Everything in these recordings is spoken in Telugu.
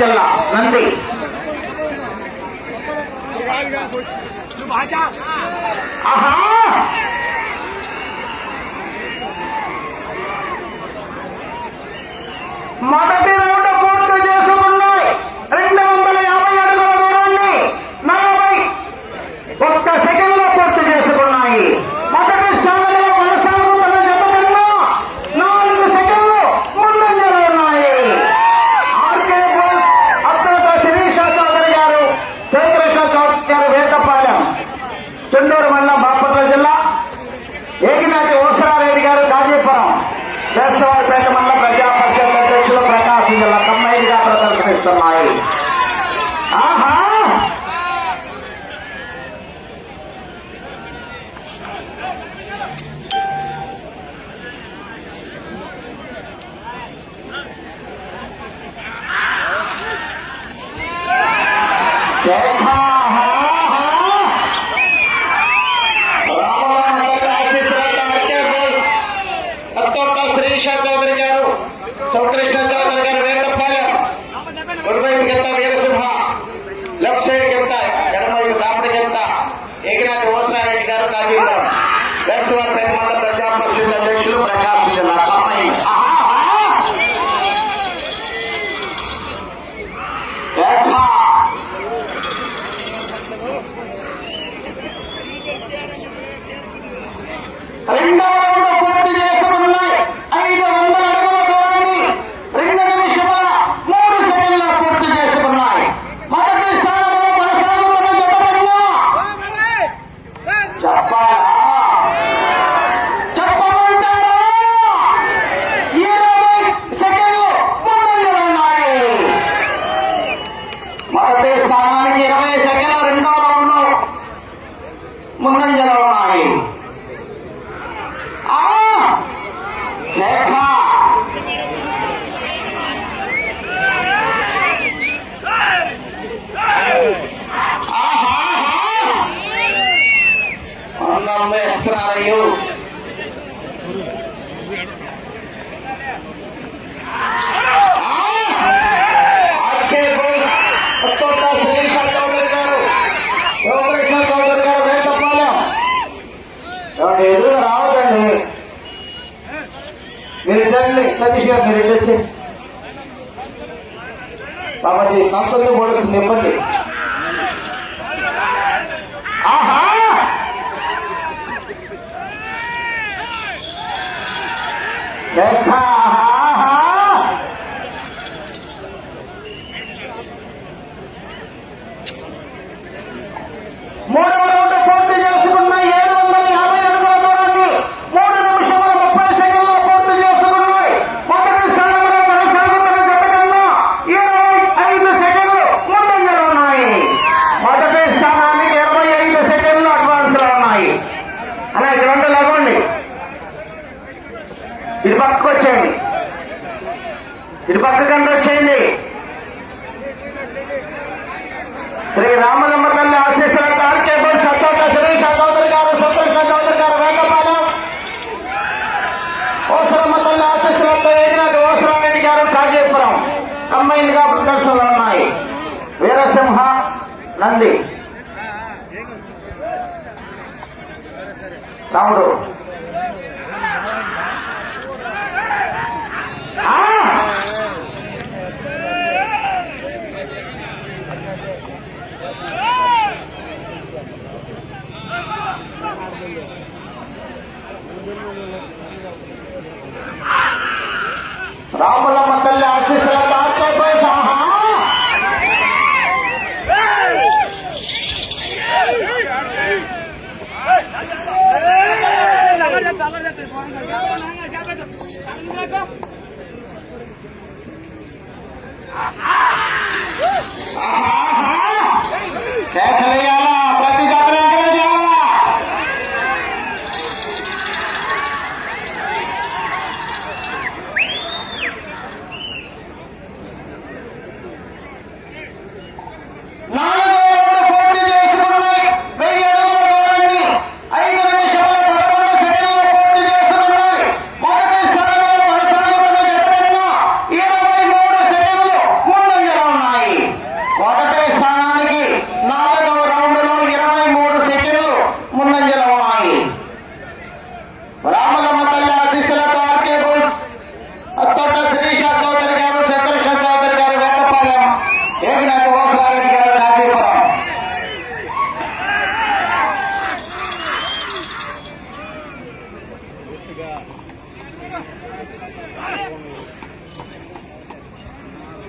జిల్లా నంది. ఆహా మొదటి రౌండ్ పూర్తి చేసుకున్నాయి. 250 అడుగుల దూరాన్ని 41 సెకండ్లో పూర్తి చేసుకున్నాయి. మొదటి స్థానంలో కొనసాగుతున్న జత కన్నా 4 సెకండ్లు ముందంజలో ఉన్నాయి. ఆర్కే అత్యంత శిరీష చౌదరి గారు, శ్రీకృష్ణ చౌదరి గారు, వేటపాలెం, చెండూరు మండలం, బాపట్ల జిల్లా. ఏగినాటి ఓసరారెడ్డి గారు, కాజీపురం, వేసవారిపేట మండలం ప్రజా పరిషత్ అధ్యక్షులు, ప్రకాశం జిల్లా. కమ్మైడిగా ప్రదర్శనిస్తున్నాయి. ఆహా శ్రీష చౌదరి గారు, శ్రీకృష్ణ చౌదరి గారు, వేటపాలెం. కుడివైపు కింద వీరసింహ, లెఫ్ట్ సైడ్ కింద ఎడమవైపు దాపడి కింద ఏగినాటి ఓసరారెడ్డి గారు, కాజీపురం, వేసవారిపేట మండల ప్రజా పరిషత్ అధ్యక్షులు, ప్రకాశం జిల్లా. కమ్మాయి రెండవ రౌండ్ పూర్తి చేసుకున్నాయి. 500 అడుగుల దూరాన్ని 2 నిమిషముల 3 సెకండ్ల పూర్తి చేసుకున్నాయి. మొదటి స్థానంలో కొనసాగుతున్న జత కన్నా చెప్పాలా, చెప్పమంటారా, 20 సెకండ్లు ముందంజలో ఉన్నాయి. మొదటి స్థానానికి 20 సెకండ్లు రెండో రౌండ్ లో ముందంజలో ఉన్నాయి. ఎస్రారయ్యు శ్రీష చౌదరి గారు, శ్రీకృష్ణ చౌదరి గారు, వేటపాలెం. ఎదురుగా రావద్దండి, మీరు ఇద్దరిని సతీష్ గారు, మీరు ఇటు వచ్చి బాబాజీ కంపెనీ పోలీసులు ఇవ్వండి. ఆహా మూడవ రౌండ్ పూర్తి చేసుకున్న 750 అడుగుల దూరాన్ని 3 నిమిషముల 30 సెకండ్లో పూర్తి చేసుకున్నాయి. మొదటి స్థానంలో కొనసాగుతున్న జత కన్నా 25 సెకండ్లు ముందంజలో ఉన్నాయి. మొదటి స్థానానికి 25 సెకండ్లు అడ్వాన్స్ లో ఉన్నాయి. అలా ఇక్కడ ఉంటే లేకండి, ఇటు పక్కకు వచ్చేయండి, ఇటు పక్కకంటే వచ్చేయండి. శ్రీ రామలమ్మ తల్లి ఆశీస్సులతో ఆర్కే సత్తోట శిరీష చౌదరి గారు, శ్రీకృష్ణ చౌదరి గారు, వేటపాలెం. ఓసరమ్మ తల్లి ఆశీస్సులతో ఏగినాటి ఓసరారెడ్డి గారు, కాజీపురం. కంబైన్ గా ప్రదర్శనలు ఉన్నాయి. వీరసింహ, నంది. రాముడు రాములమ్మ తల్లి ఆశీస్సులతో ప్రతి జాతర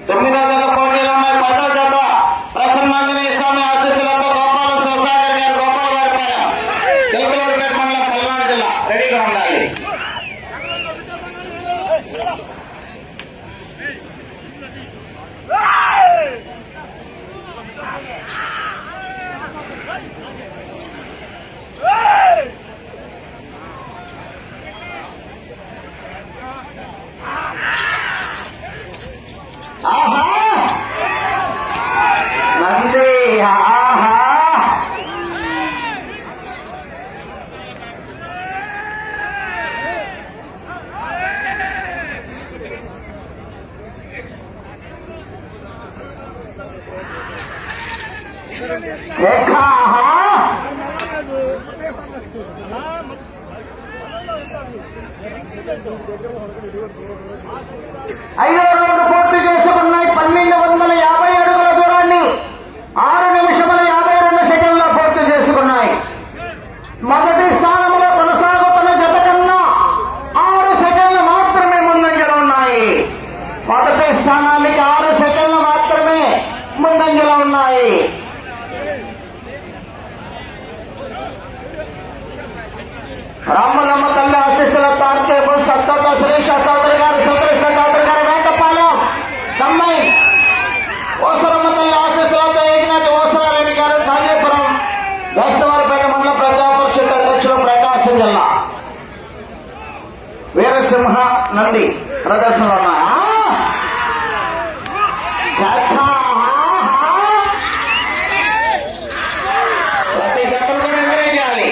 9వ జత పోటీలో ఉన్నాయి. 10వ జత ప్రసన్నాంజనేయ స్వామి ఆశీస్సులతో గోపాల శివసాగర్ గారు గోపాలవారిపాలెం చిలకలూరుపేట మండలం పల్నాడు జిల్లా రెడీగా ఉండాలి. ఐదో రౌండ్ పూర్తి చేసుకున్నాయి. 1250 అడుగుల దూరాన్ని 6 నిమిషముల 52 సెకండ్లో పూర్తి చేసుకున్నాయి. మొదటి స్థానంలో కొనసాగుతున్న జత కన్నా 6 సెకండ్లు మాత్రమే ముందంజలో ఉన్నాయి. మొదటి స్థానానికి 6 సెకండ్లు మాత్రమే ముందంజలో ఉన్నాయి. రామలమ్మ తల్లి ఆశీస్సుల తార్కేపుల్ సత్తోట సురేష్ చౌదరి గారు సుకృష్ణ చౌదరి గారు వేటపాలెం కమ్మాయి ఓసరమ్మ తల్లి ఆశీస్సులతో ఏగినట్టు ఓసరారెడ్డి గారు కాజీపురం వేస్తవారిపేట మండల ప్రజా పరిషత్ అధ్యక్షులు ప్రకాశం జిల్లా వీరసింహ నంది ప్రదర్శనలో ఉన్నాయి. ప్రతి జతలు కూడా ఎంకరేజ్ చేయాలి.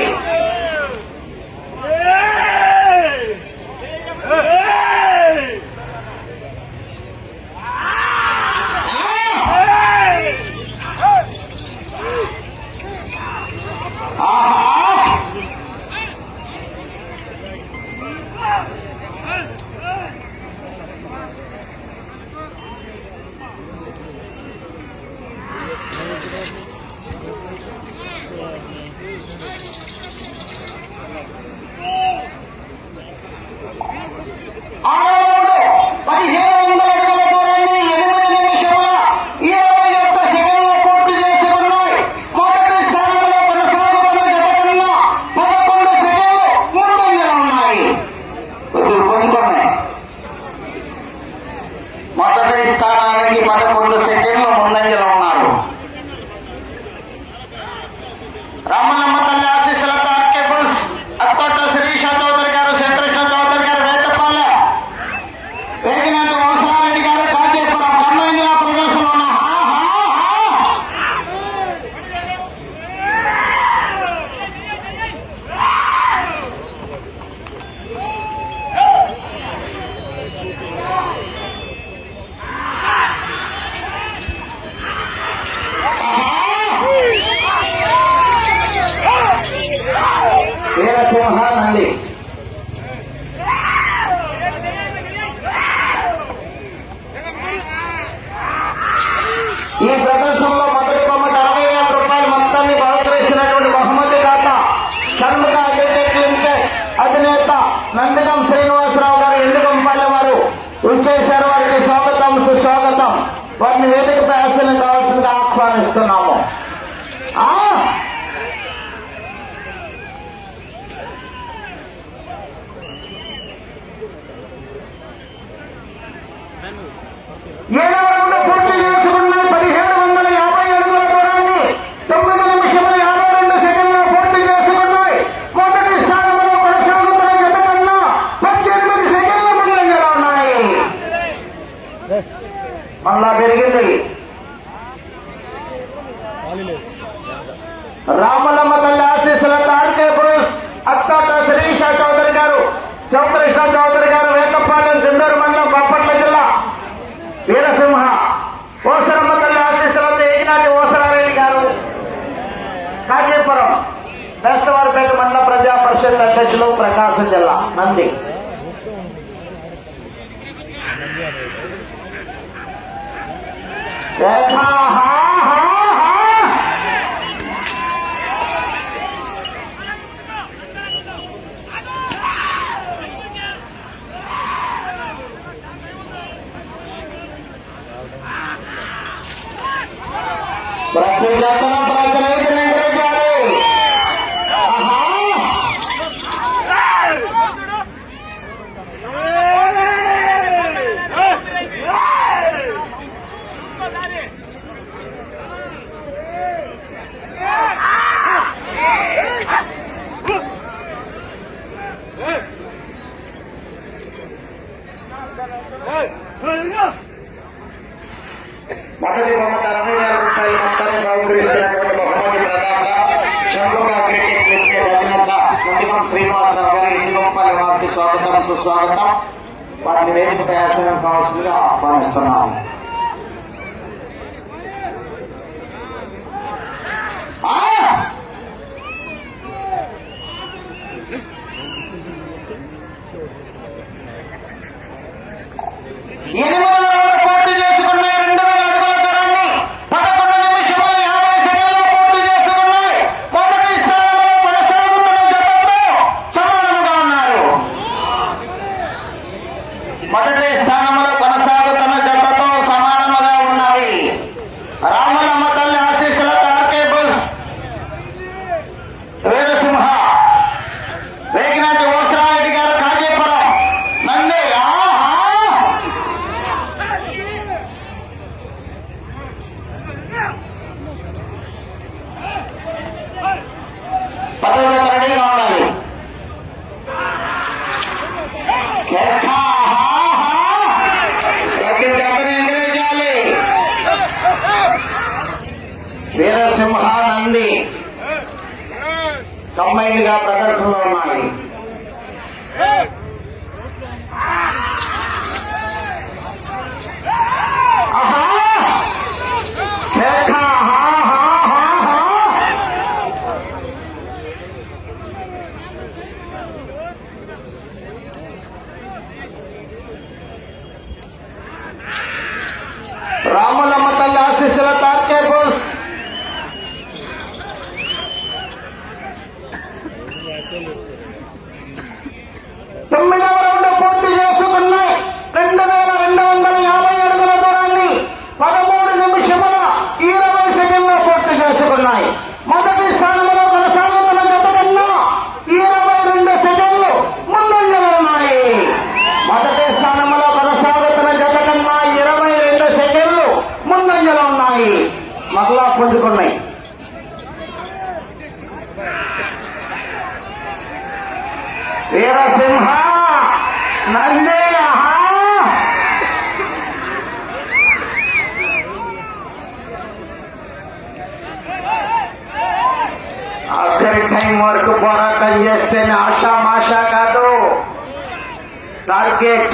స్థానానికి 11 సెకండ్లు ముందంజలో ఉన్నారు. రామలమ్మ తల్లి ఆశీస్సులతో ఆర్కేబుల్స్ అత్తోట శిరీష చౌదరి గారు శంకృష్ణ చౌదరి గారు వేటపాలెం వేగినట్టు ఓసరారెడ్డి గారు కాజీపురం కమ్మాయి ప్రదర్శనలో ఉన్న వీరసింహ నంది ఈ ప్రదర్శనలో మొదటి బొమ్మకి 60,000 రూపాయల మొత్తాన్ని బహుకరిస్తున్నటువంటి బహుమతి దాత షణ్ముఖ అగ్రిటెక్ లిమిటెడ్ అధినేత నందిగం శ్రీనివాసరావు గారు ఎండుగంపల్లి వారు ఉంచేశారు. వారికి స్వాగతం సుస్వాగతం. వారిని వేదికపై ఆశలు కావాల్సిందిగా ఆహ్వానిస్తున్నాము. ఏడవ రౌండ్ పూర్తి చేసుకున్న 1750 అడుగుల దూరాన్ని 9 నిమిషముల 52 సెకండ్లో పూర్తి చేసుకున్నాయి. మొదటి స్థానంలో కొనసాగుతున్న జత కన్నా 18 సెకండ్ల ముందంజలో ఉన్నాయి. మళ్ళా పెరిగింది. రామలమ్మ తల్లి ఆశీస్సుల తార్కే పురుష్ అత్తోట శిరీష చౌదరి గారు శివకృష్ణ చౌదరి గారు వేటపాలెం జిండూరు మండలం బాపట్ల జిల్లా వీరసింహ ఓసరమ్మ తల్లి ఆశీస్సులతో ఏగినాటి ఓసరారెడ్డి గారు కాజీపురం వేస్తవారిపేట మండల ప్రజా పరిషత్ అధ్యక్షులు ప్రకాశం జిల్లా నంది ప్రతి జతను ప్రతి రైతులు ఎగరేయాలి. మొదటి బహుమతి 60,000 రూపాయలు మొత్తాన్ని బహుకరిస్తున్నటువంటి బహుమతి ప్రధానంగా షణ్ముఖ క్రికెట్ క్రికెట్ అధినేత నందిగం శ్రీనివాసరావు గారి ఇంటి గొప్పల్లి వారికి స్వాగతం సుస్వాగతం. వారిని వేదిక ప్రయాసం కావాల్సిందిగా ఆహ్వానిస్తున్నాం. మొదటి స్థానంలో కొనసాగుతున్న జతతో సమానముగా ఉన్నవి. రాములమ్మ తల్లి ఆశీస్సులతో ఆర్కే బుల్స్, వీరసింహ, వేగినాటి ఓసరారెడ్డి గారు కాజీపురం నంది. పదవి రెడీగా ఉండాలి. వీరసింహ నంది కంబైన్డ్ గా ప్రదర్శనలో ఉన్నాయి. రాములమ్మ తల్లి ఆశీస్సుల తార్కే బోస్ తొమ్మిదవ రౌండ్ పూర్తి చేసుకున్నాయి. 2250 అడుగుల దూరాన్ని 13 నిమిషముల 20 సెకండ్లో పూర్తి చేసుకున్నాయి. మొదటి స్థానంలో కొనసాగుతున్న జత కన్నా 22 సెకండ్లు ముందంజలో ఉన్నాయి. మొదటి స్థానంలో కొనసాగుతున్న జత కన్నా 22 సెకండ్లు ముందంజలో ఉన్నాయి. మరలా పుంజుకున్నాయి. వీరసింహ నంది ఆఖరి టైం వరకు పోరాటం చేస్తేనే ఆషామాషా కాదు. టార్గెట్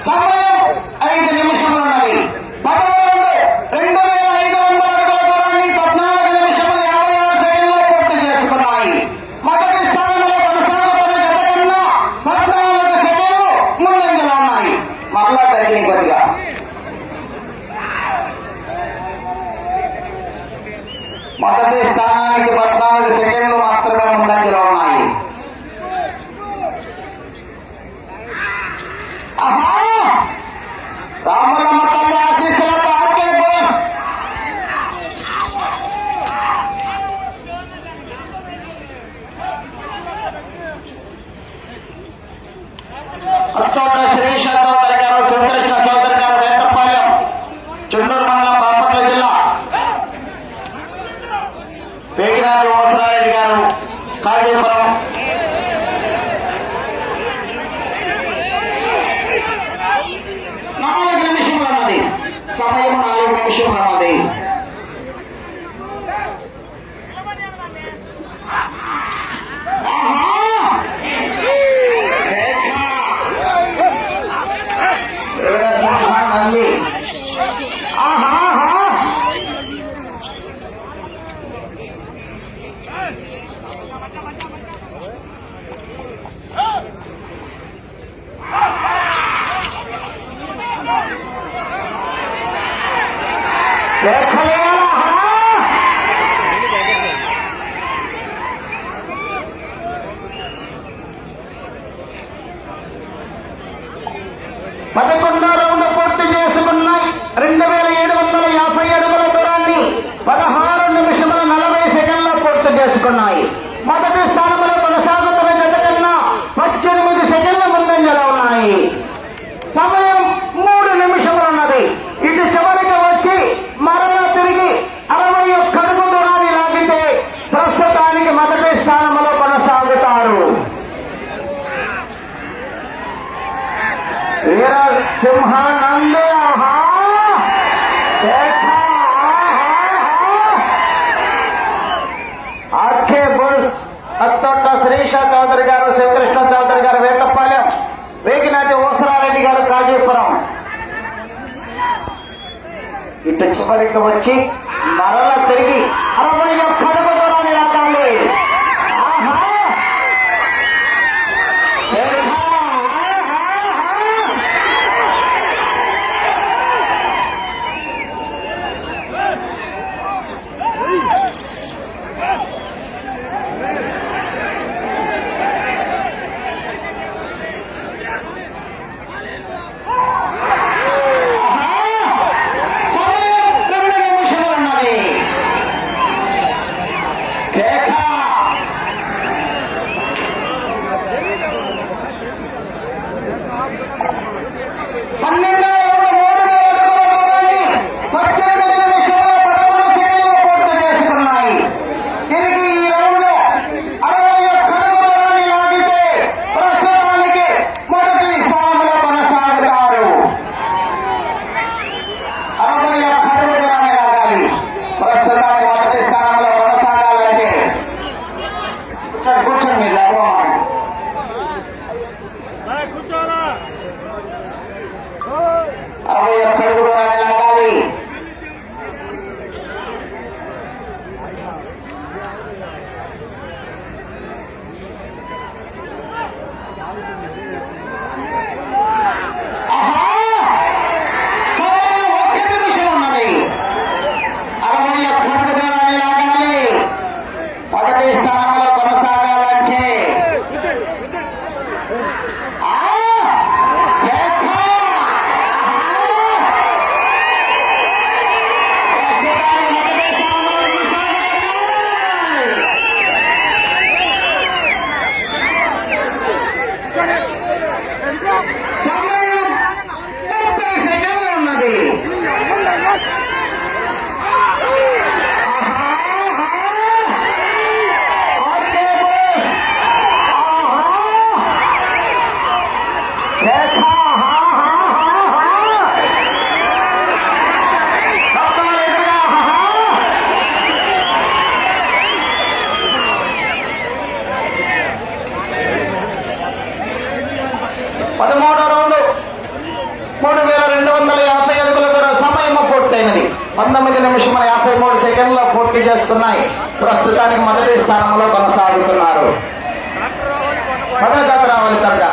సమయం 5 నిమిషములు ఉన్నది. 22,500 అడుగుల దూరాన్ని 14 నిమిషముల 56 సెకండ్లో పూర్తి చేసుకున్నాయి. మొదటి స్థానంలో కొనసాగుతున్న జత కన్నా 14 సెకండ్లు ముందంజలో ఉన్నాయి. మరలా తగ్గిన కొద్దిగా మొదటి స్థానానికి 14 సెకండ్లు మాత్రమే ముందంజలో ఉన్నాయి. రాములమ్మ తల్లి ఆశీస్సులతో ఆర్కే బోస్ అత్తోట శిరీష చౌదరి గారు, శ్రీకృష్ణ చౌదరి గారు, వేటపాలెం, చుండూరు మండలం, బాపట్ల జిల్లా. వేగినాటి ఓసరారెడ్డి గారు కాజీపురం, నాలుగు 11వ రౌండ్ పూర్తి చేసుకున్నాయి. 2750 అడుగుల దూరాన్ని 16 నిమిషముల 40 సెకండ్ల పూర్తి చేసుకున్నాయి. మొదటి స్థానంలో కొనసాగుతున్న జత కన్నా 18 సెకండ్ల ముందంజలో ఉన్నాయి. సమయం 3 నిమిషములు ఉన్నది. ఇటు చివరికి వచ్చి మరలా తిరిగి 61 అడుగు దూరాన్ని లాగితే ప్రస్తుతానికి మొదటి స్థానంలో కొనసాగుతారు. వీర సింహానందే ఆర్కే బుల్స్ అత్తొట్ట శ్రీష చౌదరి గారు, శ్రీకృష్ణ చౌదరి గారు వేటపాలెం, వేగినాటి ఓసరారెడ్డి గారు కాజీపురం. ఇటు చివరికి వచ్చి మరల తిరిగి 61 అడుగు దూరాన్ని లాగాలి. పూర్తి చేసుకున్నాయి. ప్రస్తుతానికి మొదటి స్థానంలో కొనసాగుతున్నారు. పదో జత రావాలి త్వరగా.